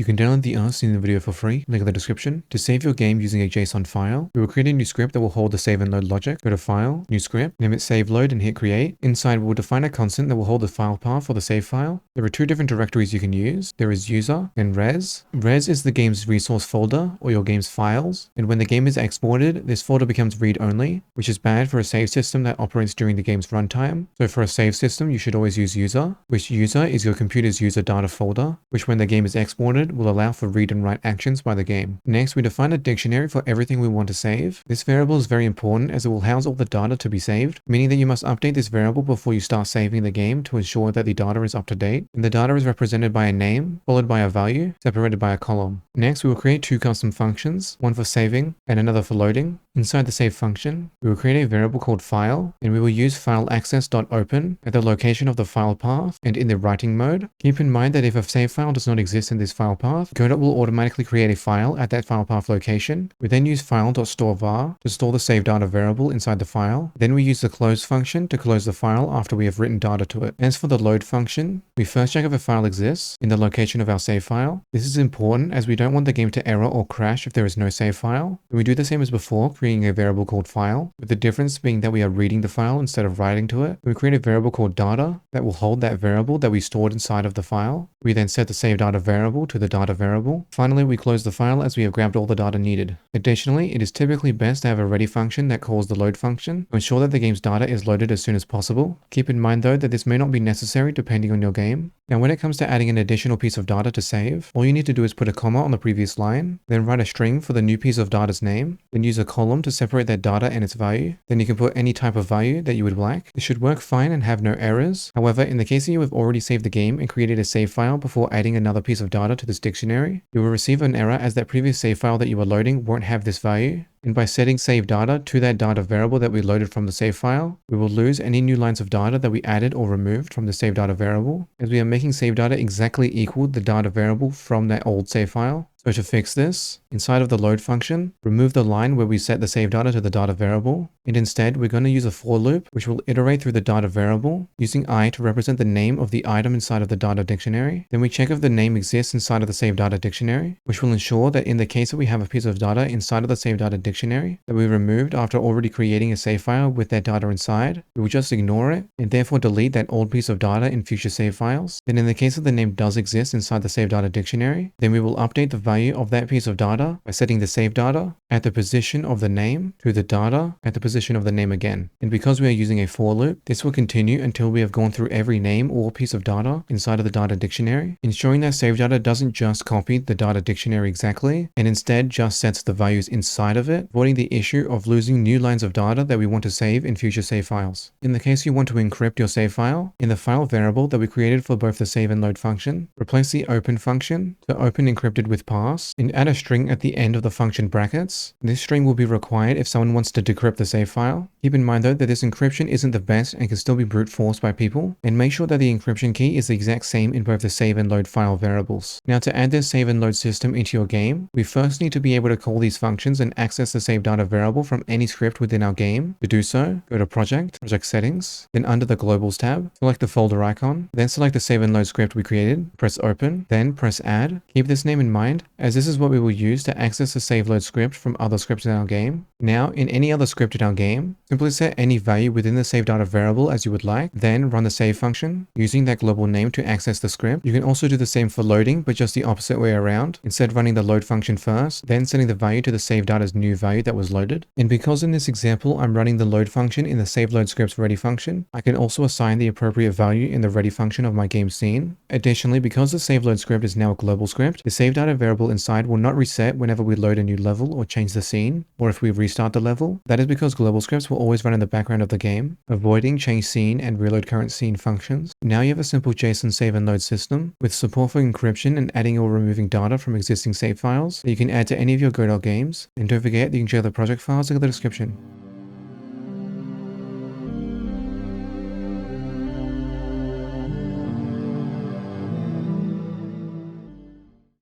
You can download the answer in the video for free, link in the description. To save your game using a JSON file, we will create a new script that will hold the save and load logic. Go to File, New Script, name it Save Load and hit Create. Inside, we will define a constant that will hold the file path for the save file. There are two different directories you can use. There is User and Res. Res is the game's resource folder or your game's files, and when the game is exported, this folder becomes read-only, which is bad for a save system that operates during the game's runtime. So for a save system, you should always use User, which User is your computer's user data folder, which when the game is exported will allow for read and write actions by the game. Next, we define a dictionary for everything we want to save. This variable is very important as it will house all the data to be saved, meaning that you must update this variable before you start saving the game to ensure that the data is up to date. And the data is represented by a name, followed by a value, separated by a column. Next, we will create two custom functions, one for saving and another for loading. Inside the save function, we will create a variable called file, and we will use fileaccess.open at the location of the file path and in the writing mode. Keep in mind that if a save file does not exist in this file path, Godot will automatically create a file at that file path location. We then use file.storeVar to store the save data variable inside the file. Then we use the close function to close the file after we have written data to it. As for the load function, we first check if a file exists in the location of our save file. This is important as we don't want the game to error or crash if there is no save file. And we do the same as before, creating a variable called file, with the difference being that we are reading the file instead of writing to it. We create a variable called data that will hold that variable that we stored inside of the file. We then set the save data variable to the data variable. Finally, we close the file as we have grabbed all the data needed. Additionally, it is typically best to have a ready function that calls the load function to ensure that the game's data is loaded as soon as possible. Keep in mind though that this may not be necessary depending on your game. Now when it comes to adding an additional piece of data to save, all you need to do is put a comma on the previous line, then write a string for the new piece of data's name, then use a column to separate that data and its value. Then you can put any type of value that you would like. This should work fine and have no errors. However, in the case that you have already saved the game and created a save file before adding another piece of data to this dictionary, you will receive an error as that previous save file that you are loading won't have this value. And by setting save data to that data variable that we loaded from the save file, we will lose any new lines of data that we added or removed from the save data variable, as we are making save data exactly equal the data variable from that old save file. So to fix this, inside of the load function, remove the line where we set the save data to the data variable, and instead we're going to use a for loop which will iterate through the data variable, using I to represent the name of the item inside of the data dictionary. Then we check if the name exists inside of the save data dictionary, which will ensure that in the case that we have a piece of data inside of the save data dictionary that we removed after already creating a save file with that data inside, we will just ignore it and therefore delete that old piece of data in future save files. Then in the case that the name does exist inside the save data dictionary, then we will update the value of that piece of data by setting the save data at the position of the name to the data at the position of the name again. And because we are using a for loop, this will continue until we have gone through every name or piece of data inside of the data dictionary, ensuring that save data doesn't just copy the data dictionary exactly and instead just sets the values inside of it, avoiding the issue of losing new lines of data that we want to save in future save files. In the case you want to encrypt your save file, in the file variable that we created for both the save and load function, replace the open function to open encrypted with pass and add a string at the end of the function brackets. This string will be required if someone wants to decrypt the save file. Keep in mind though that this encryption isn't the best and can still be brute forced by people, and make sure that the encryption key is the exact same in both the save and load file variables. Now to add this save and load system into your game, we first need to be able to call these functions and access the save data variable from any script within our game. To do so, go to Project Settings, then under the Globals tab, select the folder icon, then select the save and load script we created, press Open, then press Add. Keep this name in mind as this is what we will use to access the save load script from other scripts in our game. Now, in any other script in our game, simply set any value within the save data variable as you would like, then run the save function using that global name to access the script. You can also do the same for loading, but just the opposite way around. Instead running the load function first, then setting the value to the save data's new value that was loaded. And because in this example, I'm running the load function in the save load script's ready function, I can also assign the appropriate value in the ready function of my game scene. Additionally, because the save load script is now a global script, the save data variable inside will not reset whenever we load a new level or change the scene, or if we restart the level. That is because global scripts will always run in the background of the game, avoiding change scene and reload current scene functions. Now you have a simple JSON save and load system with support for encryption and adding or removing data from existing save files that you can add to any of your Godot games. And don't forget that you can check the project files in the description.